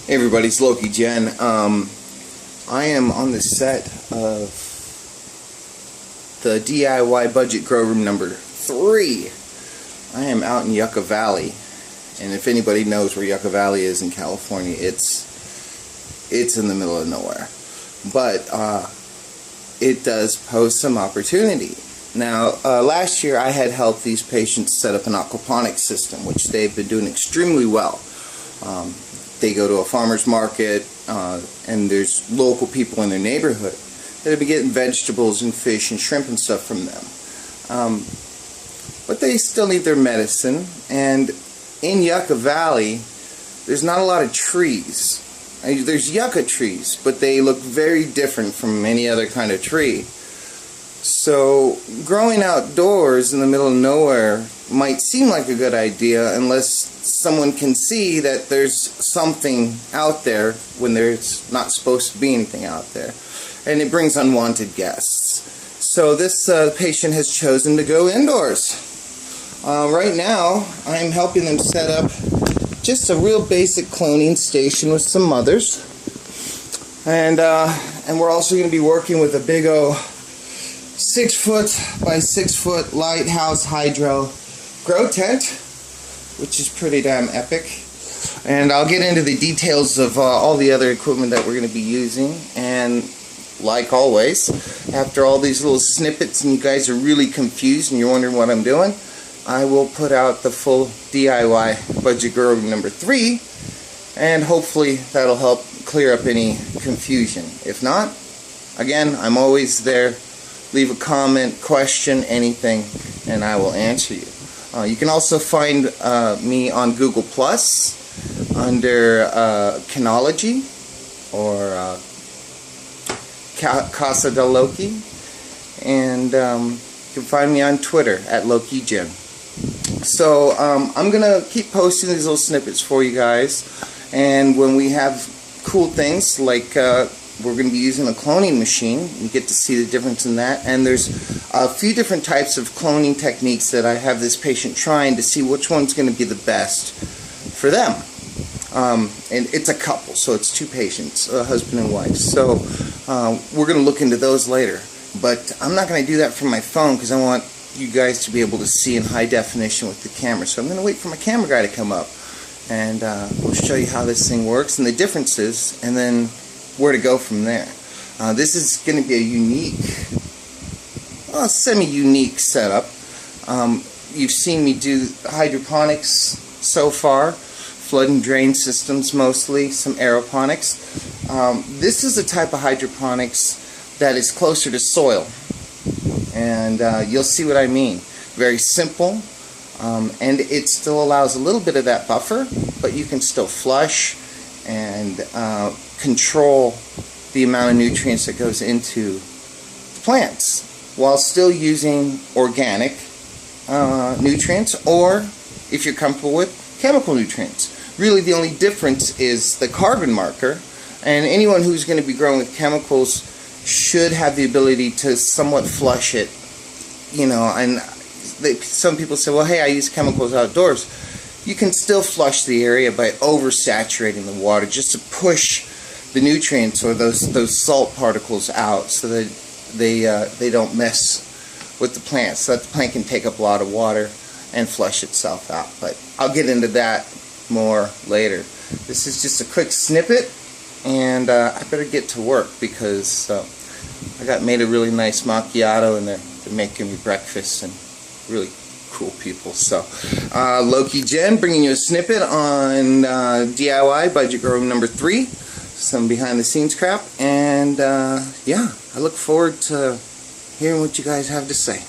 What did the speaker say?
Hey everybody, it's Loki Jen. I am on the set of the DIY Budget Grow Room number 3. I am out in Yucca Valley, and if anybody knows where Yucca Valley is in California, it's in the middle of nowhere. But it does pose some opportunity. Now, last year I had helped these patients set up an aquaponics system, which they've been doing extremely well. They go to a farmer's market, and there's local people in their neighborhood that have been getting vegetables and fish and shrimp and stuff from them. But they still need their medicine, and in Yucca Valley, there's not a lot of trees. There's yucca trees, but they look very different from any other kind of tree. So growing outdoors in the middle of nowhere might seem like a good idea unless someone can see that there's something out there when there's not supposed to be anything out there. And it brings unwanted guests. So this patient has chosen to go indoors. Right now, I'm helping them set up just a real basic cloning station with some mothers. And we're also going to be working with a big 6-foot by 6-foot lighthouse hydro grow tent, which is pretty damn epic. And I'll get into the details of all the other equipment that we're going to be using. And like always, after all these little snippets and you guys are really confused and you're wondering what I'm doing, I will put out the full DIY Budget Grow Room number 3, and hopefully that'll help clear up any confusion. If not, again, I'm always there. Leave a comment, question, anything, and I will answer you. You can also find me on Google Plus under Canology or Casa del Loki, and you can find me on Twitter at Loki Jen. So I'm gonna keep posting these little snippets for you guys, and when we have cool things like we're going to be using a cloning machine. You get to see the difference in that. And there's a few different types of cloning techniques that I have this patient trying to see which one's going to be the best for them. And it's a couple, so it's 2 patients, a husband and wife. So we're going to look into those later. But I'm not going to do that from my phone because I want you guys to be able to see in high definition with the camera. So I'm going to wait for my camera guy to come up. And we'll show you how this thing works and the differences, and then where to go from there. This is going to be a unique, semi-unique setup. You've seen me do hydroponics so far, flood and drain systems mostly, some aeroponics. This is a type of hydroponics that is closer to soil, and you'll see what I mean. Very simple, and it still allows a little bit of that buffer, but you can still flush and control the amount of nutrients that goes into plants while still using organic nutrients, or if you're comfortable with chemical nutrients. Really the only difference is the carbon marker, and anyone who's going to be growing with chemicals should have the ability to somewhat flush it, you know. And some people say, well, hey, I use chemicals outdoors. You can still flush the area by oversaturating the water just to push the nutrients or those salt particles out so that they don't mess with the plant, so that the plant can take up a lot of water and flush itself out. But I'll get into that more later. This is just a quick snippet, and I better get to work because I got made a really nice macchiato, and they're making me breakfast, and really cool people. So Loki Jen bringing you a snippet on DIY Budget Grow Room number 3, some behind the scenes crap, and yeah, I look forward to hearing what you guys have to say.